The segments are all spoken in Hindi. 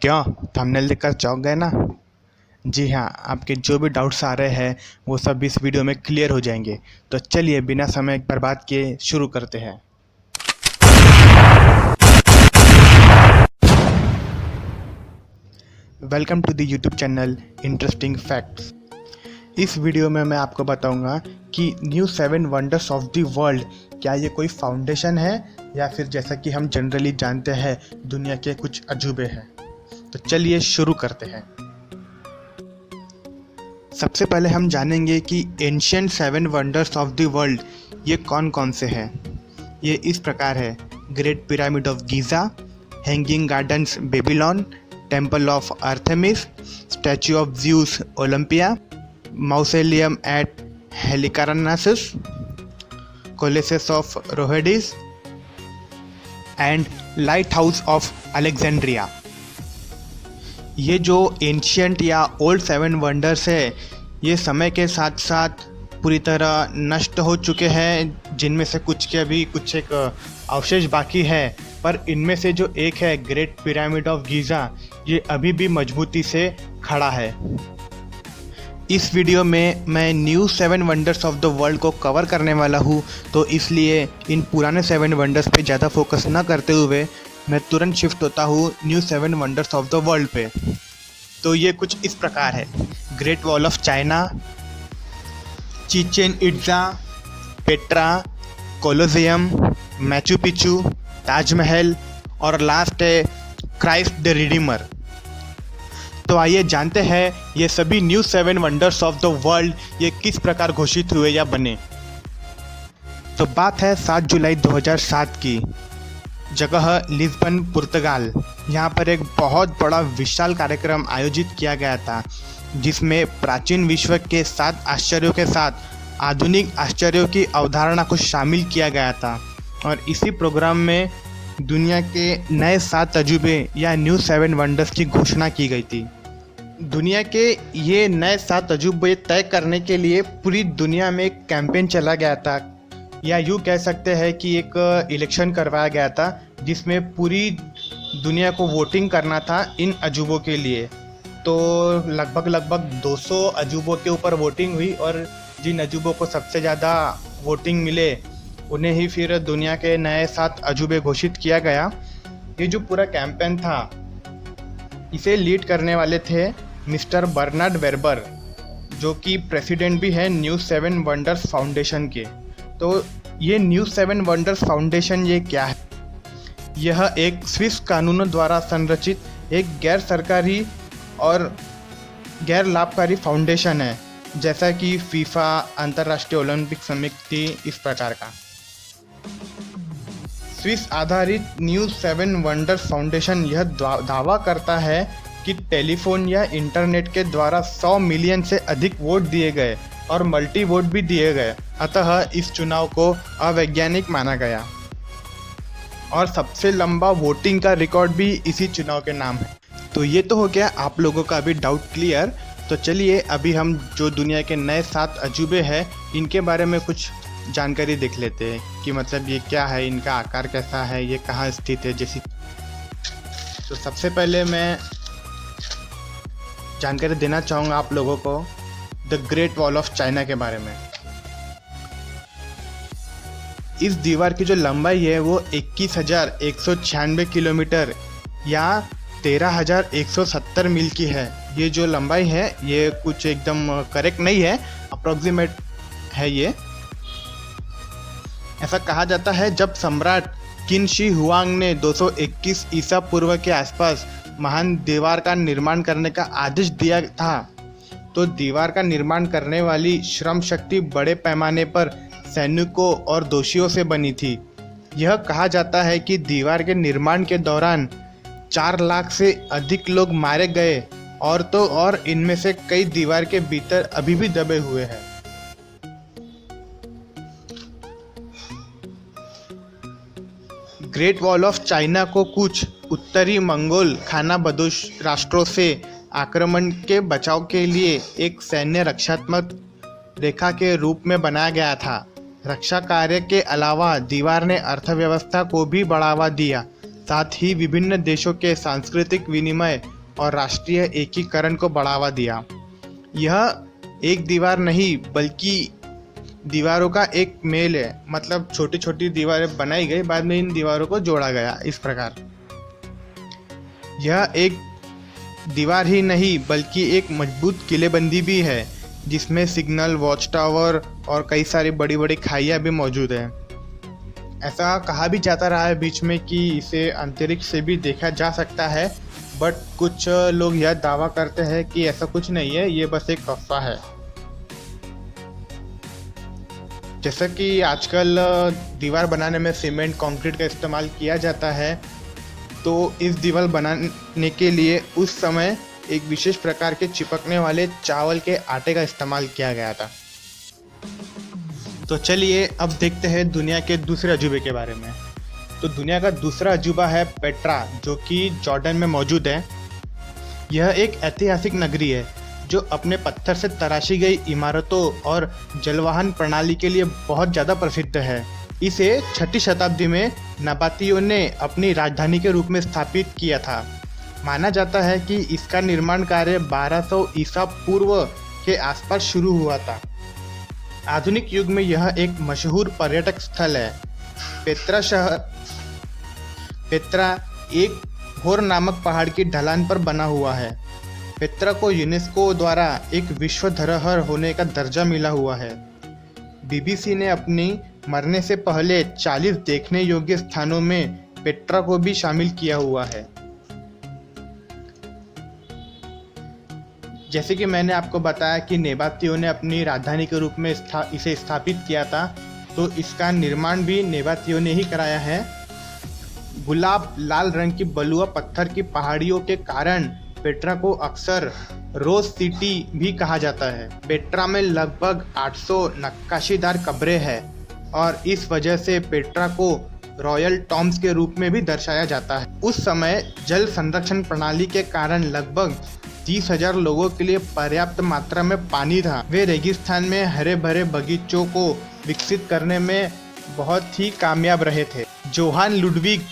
क्यों? थंबनेल देखकर चौंक गए ना? जी हाँ, आपके जो भी डाउट्स आ रहे हैं वो सब इस वीडियो में क्लियर हो जाएंगे। तो चलिए बिना समय बर्बाद किए शुरू करते हैं। Welcome to the YouTube channel interesting facts. इस वीडियो में मैं आपको बताऊंगा कि new 7 wonders of the world क्या ये कोई फाउंडेशन है या फिर जैसा कि हम जनरली जानते हैं दुनिया के कुछ अजूबे हैं। तो चलिए शुरू करते हैं। सबसे पहले हम जानेंगे कि ancient 7 wonders of the world ये कौन कौन से हैं। ये इस प्रकार है: great pyramid of Giza, hanging gardens Babylon, temple of Artemis, statue of Zeus Olympia, mausoleum at Halicarnassus, colossus of Rhodes and lighthouse of Alexandria. ये जो एंशियंट या ओल्ड 7 वंडर्स है ये समय के साथ साथ पूरी तरह नष्ट हो चुके हैं, जिनमें से कुछ के अभी कुछ एक अवशेष बाकी है। पर इनमें से जो एक है ग्रेट पिरामिड ऑफ गीज़ा, ये अभी भी मजबूती से खड़ा है। इस वीडियो में मैं new 7 wonders of the world को कवर करने वाला हूँ, तो इसलिए इन पुराने 7 वंडर्स पे ज़्यादा फोकस न करते हुए मैं तुरंत शिफ्ट होता हूँ new 7 wonders of the world पे। तो ये कुछ इस प्रकार है: great wall of China, Chichen Itza, Petra, Colosseum, Machu Picchu, Taj Mahal और लास्ट है क्राइस्ट द रिडीमर। तो आइए जानते हैं ये सभी new 7 wonders of the world ये किस प्रकार घोषित हुए या बने। तो बात है 7 जुलाई 2007 की। जगह लिस्बन, पुर्तगाल। यहाँ पर एक बहुत बड़ा विशाल कार्यक्रम आयोजित किया गया था, जिसमें प्राचीन विश्व के 7 आश्चर्यों के साथ आधुनिक आश्चर्यों की अवधारणा को शामिल किया गया था। और इसी प्रोग्राम में दुनिया के नए 7 अजूबे या न्यू 7 वंडर्स की घोषणा की गई थी। दुनिया के ये नए 7 अजूबे तय करने के लिए पूरी दुनिया में एक कैंपेन चला गया था, या यूँ कह सकते हैं कि एक इलेक्शन करवाया गया था, जिसमें पूरी दुनिया को वोटिंग करना था इन अजूबों के लिए। तो लगभग 200 अजूबों के ऊपर वोटिंग हुई और जिन अजूबों को सबसे ज़्यादा वोटिंग मिले उन्हें ही फिर दुनिया के नए 7 अजूबे घोषित किया गया। ये जो पूरा कैंपेन था इसे लीड करने वाले थे मिस्टर बर्नार्ड वेबर, जो कि प्रेसिडेंट भी हैं न्यू 7 वंडर्स फाउंडेशन के। तो ये न्यू 7 वंडर्स फाउंडेशन ये क्या है? यह एक स्विस कानूनों द्वारा संरचित एक गैर सरकारी और गैर लाभकारी फाउंडेशन है, जैसा कि फीफा, अंतर्राष्ट्रीय ओलंपिक समिति, इस प्रकार का। स्विस आधारित न्यू 7 वंडर्स फाउंडेशन यह दावा करता है कि टेलीफोन या इंटरनेट के द्वारा 100 मिलियन से अधिक वोट दिए गए और मल्टी वोट भी दिए गए, अतः इस चुनाव को अवैज्ञानिक माना गया। और सबसे लंबा वोटिंग का रिकॉर्ड भी इसी चुनाव के नाम है। तो ये तो हो गया आप लोगों का अभी डाउट क्लियर। तो चलिए अभी हम जो दुनिया के नए 7 अजूबे हैं इनके बारे में कुछ जानकारी देख लेते हैं कि मतलब ये क्या है, इनका आकार कैसा है, ये कहाँ स्थित है जैसी। तो सबसे पहले मैं जानकारी देना चाहूँगा आप लोगों को the great wall of China के बारे में। इस दीवार की जो लंबाई है वो 21,196 किलोमीटर या 13,170 मील की है। ये जो लंबाई है ये कुछ एकदम करेक्ट नहीं है, अप्रोक्सीमेट है ये। ऐसा कहा जाता है जब सम्राट किन शी हुआंग ने 221 ईसा पूर्व के आसपास महान दीवार का निर्माण करने का आदेश दिया था, तो दीवार का निर्माण करने वाली श्रम शक्ति बड़े पैमाने पर सैनिकों और दोषियों से बनी थी। यह कहा जाता है कि दीवार के निर्माण के दौरान 4 लाख से अधिक लोग मारे गए, और तो और इनमें से कई दीवार के भीतर अभी भी दबे हुए हैं। ग्रेट वॉल ऑफ चाइना को कुछ उत्तरी मंगोल खानाबदोश राष्ट्रों से आक्रमण के बचाव के लिए एक सैन्य रक्षात्मक रेखा के रूप में बनाया गया था। रक्षा कार्य के अलावा दीवार ने अर्थव्यवस्था को भी बढ़ावा दिया। साथ ही विभिन्न देशों के सांस्कृतिक विनिमय और राष्ट्रीय एकीकरण को बढ़ावा दिया। यह एक दीवार नहीं बल्कि दीवारों का एक मेल है, मतलब छोटी छोटी दीवारें बनाई गई, बाद में इन दीवारों को जोड़ा गया। इस प्रकार यह एक दीवार ही नहीं बल्कि एक मजबूत किलेबंदी भी है, जिसमें सिग्नल, वॉच टावर और कई सारी बड़ी बड़ी खाइयाँ भी मौजूद हैं। ऐसा कहा भी जाता रहा है बीच में कि इसे अंतरिक्ष से भी देखा जा सकता है, बट कुछ लोग यह दावा करते हैं कि ऐसा कुछ नहीं है, ये बस एक अफवाह है। जैसा कि आजकल दीवार बनाने में सीमेंट, कंक्रीट का इस्तेमाल किया जाता है, तो इस दीवार बनाने के लिए उस समय एक विशेष प्रकार के चिपकने वाले चावल के आटे का इस्तेमाल किया गया था। तो चलिए अब देखते हैं दुनिया के दूसरे अजूबे के बारे में। तो दुनिया का दूसरा अजूबा है पेट्रा, जो कि जॉर्डन में मौजूद है। यह एक ऐतिहासिक नगरी है जो अपने पत्थर से तराशी गई इमारतों और जलवाहन प्रणाली के लिए बहुत ज़्यादा प्रसिद्ध है। इसे 6वीं शताब्दी में नबातियों ने अपनी राजधानी के रूप में स्थापित किया था। माना जाता है कि इसका निर्माण कार्य 1200 ईसा पूर्व के आसपास शुरू हुआ था। आधुनिक युग में यह एक मशहूर पर्यटक स्थल है। पेत्रा एक होर नामक पहाड़ की ढलान पर बना हुआ है। पेत्रा को यूनेस्को द्वारा एक विश्व धरोहर होने का दर्जा मिला हुआ है। बीबीसी ने अपनी मरने से पहले 40 देखने योग्य स्थानों में पेट्रा को भी शामिल किया हुआ है। जैसे कि मैंने आपको बताया कि नेबातियों ने अपनी राजधानी के रूप में इसे स्थापित किया था, तो इसका निर्माण भी नेबातियों ने ही कराया है। गुलाब लाल रंग की बलुआ पत्थर की पहाड़ियों के कारण पेट्रा को अक्सर रोज सिटी भी कहा जाता है। पेट्रा में लगभग 800 नक्काशीदार कब्रें हैं और इस वजह से पेट्रा को रॉयल टॉम्ब्स के रूप में भी दर्शाया जाता है। उस समय जल संरक्षण प्रणाली के कारण लगभग 30,000 लोगों के लिए पर्याप्त मात्रा में पानी था। वे रेगिस्तान में हरे भरे बगीचों को विकसित करने में बहुत ही कामयाब रहे थे। जोहान लुडविग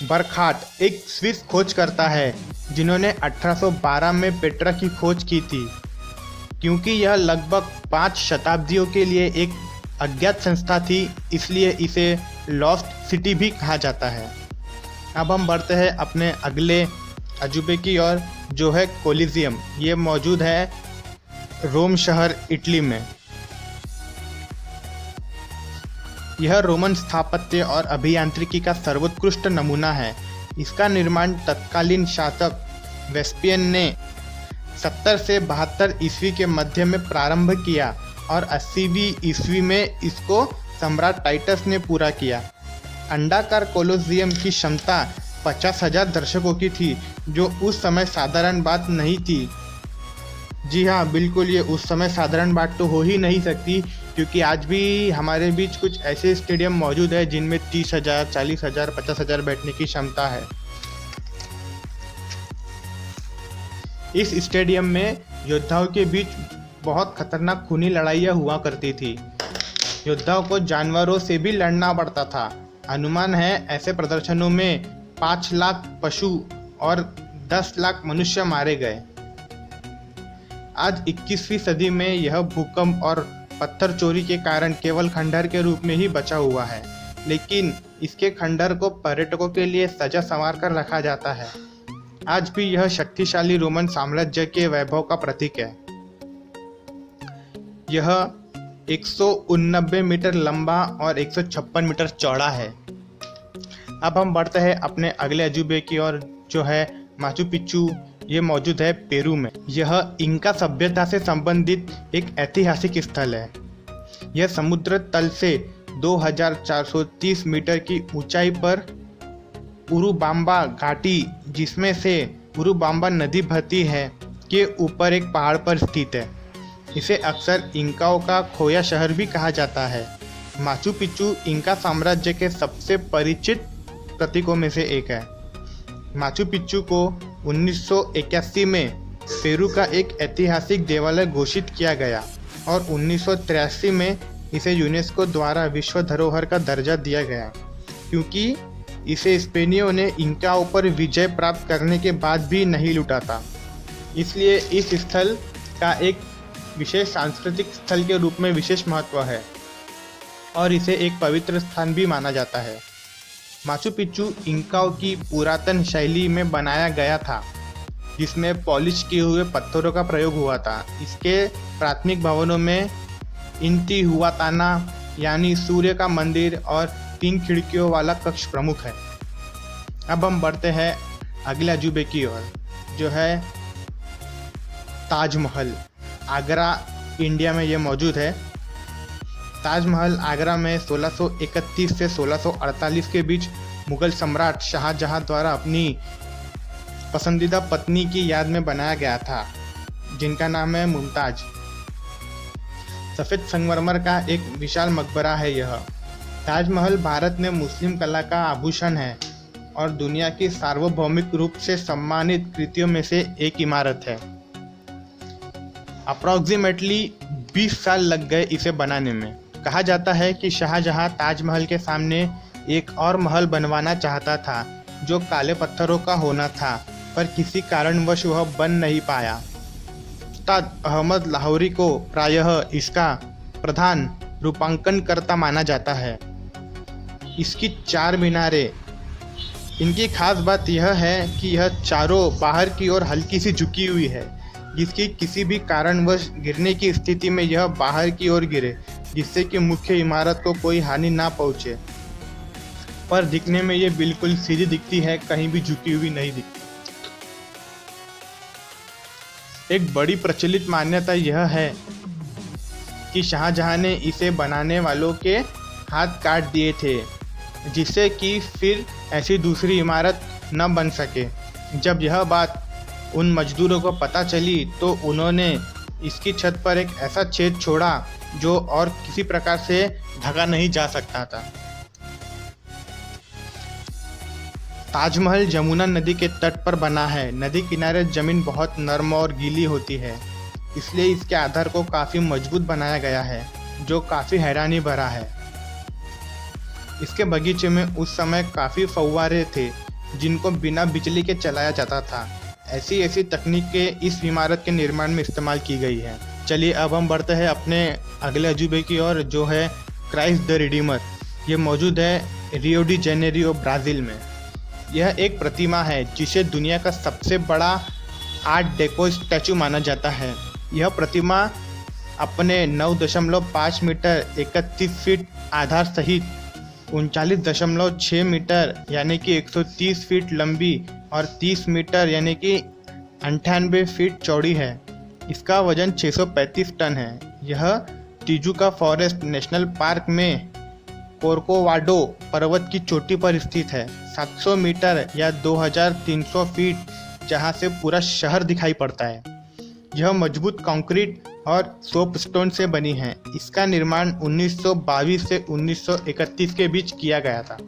बरखाट एक स्विस खोजकर्ता है जिन्होंने 1812 में पेट्रा की खोज की थी। क्योंकि यह लगभग 5 शताब्दियों के लिए एक अज्ञात संस्था थी, इसलिए इसे लॉस्ट सिटी भी कहा जाता है। अब हम बढ़ते हैं अपने अगले अजूबे की ओर, जो है कोलिजियम। ये मौजूद है रोम शहर, इटली में। यह रोमन स्थापत्य और अभियांत्रिकी का सर्वोत्कृष्ट नमूना है। इसका निर्माण तत्कालीन शासक वेस्पियन ने 70 से 72 ईस्वी के मध्य में प्रारंभ किया और 80वीं ईस्वी में इसको सम्राट टाइटस ने पूरा किया। अंडाकार कोलोसियम की क्षमता 50,000 दर्शकों की थी, जो उस समय साधारण बात नहीं थी। जी हाँ, बिल्कुल, ये उस समय साधारण बात तो हो ही नहीं सकती, क्योंकि आज भी हमारे बीच कुछ ऐसे स्टेडियम मौजूद है जिनमें 30,000, 40,000, 50,000 बैठने की क्षमता है। इस स्टेडियम में योद्धाओं के बीच बहुत खतरनाक खूनी लड़ाइयाँ हुआ करती थी। योद्धाओं को जानवरों से भी लड़ना पड़ता था। अनुमान है ऐसे प्रदर्शनों में 5 लाख पशु और 10 लाख मनुष्य मारे गए। आज 21वीं सदी में यह भूकंप और पत्थर चोरी के कारण केवल खंडहर के रूप में ही बचा हुआ है, लेकिन इसके खंडहर को पर्यटकों के लिए सजा संवार कर रखा जाता है। आज भी यह शक्तिशाली रोमन साम्राज्य के वैभव का प्रतीक है। यह 189 मीटर लंबा और 156 मीटर चौड़ा है। अब हम बढ़ते हैं अपने अगले अजूबे की ओर, जो है माचू पिच्चू। ये मौजूद है पेरू में। यह इंका सभ्यता से संबंधित एक ऐतिहासिक स्थल है। यह समुद्र तल से 2430 मीटर की ऊंचाई पर उरुबाम्बा घाटी, जिसमें से उरुबाम्बा नदी बहती है, के ऊपर एक पहाड़ पर स्थित है। इसे अक्सर इंकाओं का खोया शहर भी कहा जाता है। माचू पिच्चू इंका साम्राज्य के सबसे परिचित प्रतीकों में से एक है। माचू पिच्चू को 1981 में पेरू का एक ऐतिहासिक देवालय घोषित किया गया और 1983 में इसे यूनेस्को द्वारा विश्व धरोहर का दर्जा दिया गया, क्योंकि इसे स्पेनियों ने इंकाओं पर विजय प्राप्त करने के बाद भी नहीं लूटा था। इसलिए इस स्थल का एक विशेष सांस्कृतिक स्थल के रूप में विशेष महत्व है और इसे एक पवित्र स्थान भी माना जाता है। माचू पिच्चू इंकाओं की पुरातन शैली में बनाया गया था, जिसमें पॉलिश किए हुए पत्थरों का प्रयोग हुआ था। इसके प्राथमिक भवनों में इंतिहुआताना यानी सूर्य का मंदिर और 3 खिड़कियों वाला कक्ष प्रमुख है। अब हम बढ़ते हैं अगले अजूबे की ओर, जो है ताजमहल। आगरा इंडिया में ये मौजूद है। ताजमहल आगरा में 1631 से 1648 के बीच मुगल सम्राट शाहजहां द्वारा अपनी पसंदीदा पत्नी की याद में बनाया गया था, जिनका नाम है मुमताज। सफ़ेद संगमरमर का एक विशाल मकबरा है यह। ताजमहल भारत में मुस्लिम कला का आभूषण है और दुनिया की सार्वभौमिक रूप से सम्मानित कृतियों में से एक इमारत है। अप्रॉक्सीमेटली 20 साल लग गए इसे बनाने में। कहा जाता है कि शाहजहां ताजमहल के सामने एक और महल बनवाना चाहता था, जो काले पत्थरों का होना था, पर किसी कारणवश वह बन नहीं पाया। उस्ताद अहमद लाहौरी को प्रायः इसका प्रधान रूपांकनकर्ता माना जाता है। इसकी 4 मीनारें। इनकी खास बात यह है कि यह चारों बाहर की ओर हल्की सी झुकी हुई है, जिसकी किसी भी कारणवश गिरने की स्थिति में यह बाहर की ओर गिरे, जिससे कि मुख्य इमारत को कोई हानि ना पहुंचे। पर दिखने में ये बिल्कुल सीधी दिखती है, कहीं भी झुकी हुई नहीं दिखती। एक बड़ी प्रचलित मान्यता यह है कि शाहजहां ने इसे बनाने वालों के हाथ काट दिए थे, जिससे कि फिर ऐसी दूसरी इमारत न बन सके। जब यह बात उन मजदूरों को पता चली तो उन्होंने इसकी छत पर एक ऐसा छेद छोड़ा जो और किसी प्रकार से ढका नहीं जा सकता था। ताजमहल जमुना नदी के तट पर बना है। नदी किनारे जमीन बहुत नर्म और गीली होती है, इसलिए इसके आधार को काफ़ी मजबूत बनाया गया है, जो काफ़ी हैरानी भरा है। इसके बगीचे में उस समय काफ़ी फव्वारे थे, जिनको बिना बिजली के चलाया जाता था। ऐसी तकनीक के इस इमारत के निर्माण में इस्तेमाल की गई है। चलिए अब हम बढ़ते हैं अपने अगले अजूबे की ओर, जो है क्राइस्ट द रिडीमर। ये मौजूद है रियो डी जेनेरियो, ब्राज़ील में। यह एक प्रतिमा है जिसे दुनिया का सबसे बड़ा आर्ट डेको स्टैचू माना जाता है। यह प्रतिमा अपने 9.5 मीटर 31 फीट आधार सहित 39.6 मीटर यानी कि 130 फीट लंबी और 30 मीटर यानी कि 98 फीट चौड़ी है। इसका वजन 635 टन है। यह टिजुका फॉरेस्ट नेशनल पार्क में कोर्कोवाडो पर्वत की चोटी पर स्थित है। 700 मीटर या 2300 फीट, जहां से पूरा शहर दिखाई पड़ता है। यह मजबूत कंक्रीट और सोपस्टोन से बनी है। इसका निर्माण 1922 से 1931 के बीच किया गया था।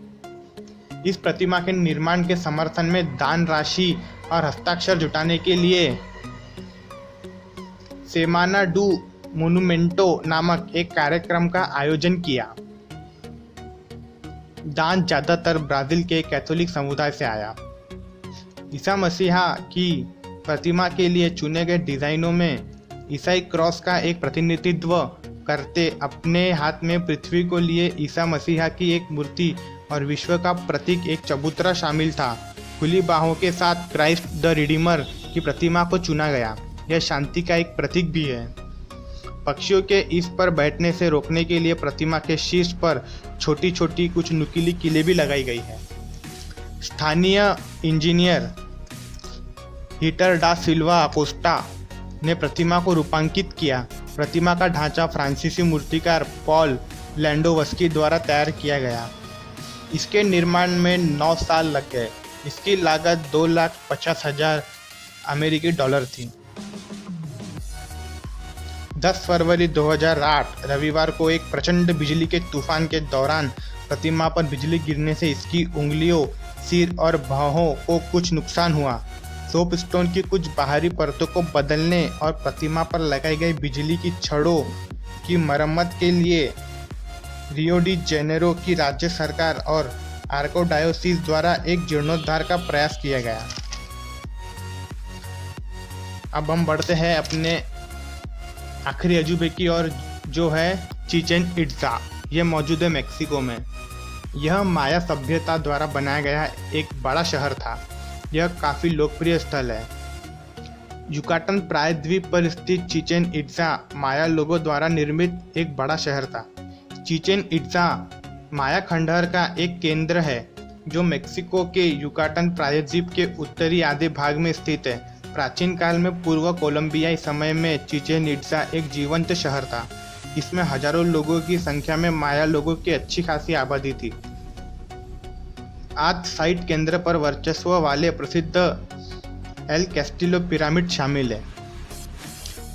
इस प्रतिमा के निर्माण के समर्थन में दान राशि और हस्ताक्षर जुटाने के लिए सेमाना डू मोनुमेंटो नामक एक कार्यक्रम का आयोजन किया। दान ज़्यादातर ब्राज़ील के कैथोलिक समुदाय से आया। ईसा मसीहा की प्रतिमा के लिए चुने गए डिज़ाइनों में ईसाई क्रॉस का एक प्रतिनिधित्व करते अपने हाथ में पृथ्वी को लिए ईसा मसीहा की एक मूर्ति और विश्व का प्रतीक एक चबूतरा शामिल था। खुली बाहों के साथ क्राइस्ट द रिडीमर की प्रतिमा को चुना गया। यह शांति का एक प्रतीक भी है। पक्षियों के इस पर बैठने से रोकने के लिए प्रतिमा के शीर्ष पर छोटी छोटी कुछ नुकीली कीलें भी लगाई गई है। स्थानीय इंजीनियर हीटर डा सिल्वा अकोस्टा ने प्रतिमा को रूपांकित किया। प्रतिमा का ढांचा फ्रांसीसी मूर्तिकार पॉल लैंडोवस्की द्वारा तैयार किया गया। इसके निर्माण में 9 साल लग गए। इसकी लागत $2,50,000 अमेरिकी डॉलर थी। 10 फरवरी 2008 रविवार को एक प्रचंड बिजली के तूफान के दौरान प्रतिमा पर बिजली गिरने से इसकी उंगलियों, सिर और बाहों को कुछ नुकसान हुआ। सोपस्टोन की कुछ बाहरी परतों को बदलने और प्रतिमा पर लगाई गई बिजली की छड़ों की मरम्मत के लिए रियो डी जेनेरो की राज्य सरकार और आर्कोडायोसिस द्वारा एक जीर्णोद्धार का प्रयास किया गया। अब हम बढ़ते हैं अपने आखिरी अजूबे की ओर, जो है चिचेन इट्ज़ा। यह मौजूद है मेक्सिको में। यह माया सभ्यता द्वारा बनाया गया एक बड़ा शहर था। यह काफ़ी लोकप्रिय स्थल है। युकाटन प्रायद्वीप पर स्थित चिचेन इट्ज़ा माया लोगों द्वारा निर्मित एक बड़ा शहर था। चिचेन इट्ज़ा माया खंडहर का एक केंद्र है जो मेक्सिको के युकाटन प्रायद्वीप के उत्तरी आधे भाग में स्थित है। प्राचीन काल में पूर्व कोलंबियाई समय में चिचेन इट्ज़ा एक जीवंत शहर था। इसमें हजारों लोगों की संख्या में माया लोगों की अच्छी खासी आबादी थी। आज साइट केंद्र पर वर्चस्व वाले प्रसिद्ध एल कैस्टिलो पिरामिड शामिल है।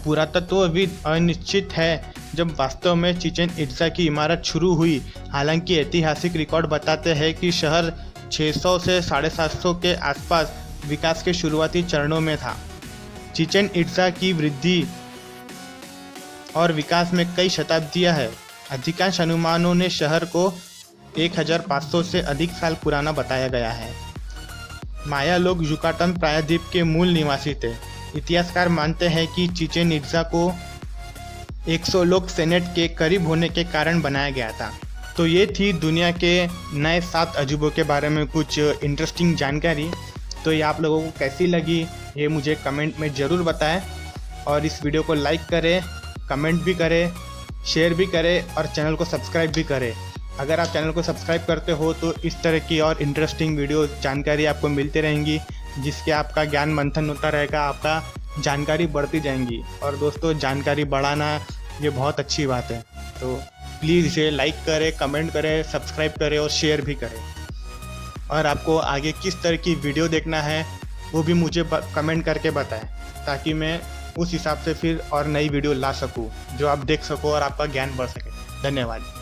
पुरातत्वविद अनिश्चित है जब वास्तव में चिचेन इट्ज़ा की इमारत शुरू हुई। हालांकि ऐतिहासिक रिकॉर्ड बताते हैं कि शहर 600 से 750 के आसपास विकास के शुरुआती चरणों में था। चिचेन इट्ज़ा की वृद्धि और विकास में कई शताब्दियां हैं। अधिकांश अनुमानों ने शहर को 1500 से अधिक साल पुराना बताया गया है। माया लोग युकाटन प्रायद्वीप के मूल निवासी थे। इतिहासकार मानते हैं कि चिचेन इट्ज़ा को 100 लोग सेनेट के करीब होने के कारण बनाया गया था। तो ये थी दुनिया के नए 7 अजूबों के बारे में कुछ इंटरेस्टिंग जानकारी। तो ये आप लोगों को कैसी लगी ये मुझे कमेंट में ज़रूर बताएं, और इस वीडियो को लाइक करें, कमेंट भी करें, शेयर भी करें और चैनल को सब्सक्राइब भी करें। अगर आप चैनल को सब्सक्राइब करते हो तो इस तरह की और इंटरेस्टिंग वीडियो जानकारी आपको मिलती रहेंगी, जिसके आपका ज्ञान मंथन होता रहेगा, आपका जानकारी बढ़ती जाएंगी। और दोस्तों, जानकारी बढ़ाना ये बहुत अच्छी बात है। तो प्लीज़ इसे लाइक करें, कमेंट करें, सब्सक्राइब करें और शेयर भी करें। और आपको आगे किस तरह की वीडियो देखना है वो भी मुझे कमेंट करके बताएं, ताकि मैं उस हिसाब से फिर और नई वीडियो ला सकूं जो आप देख सको और आपका ज्ञान बढ़ सके। धन्यवाद।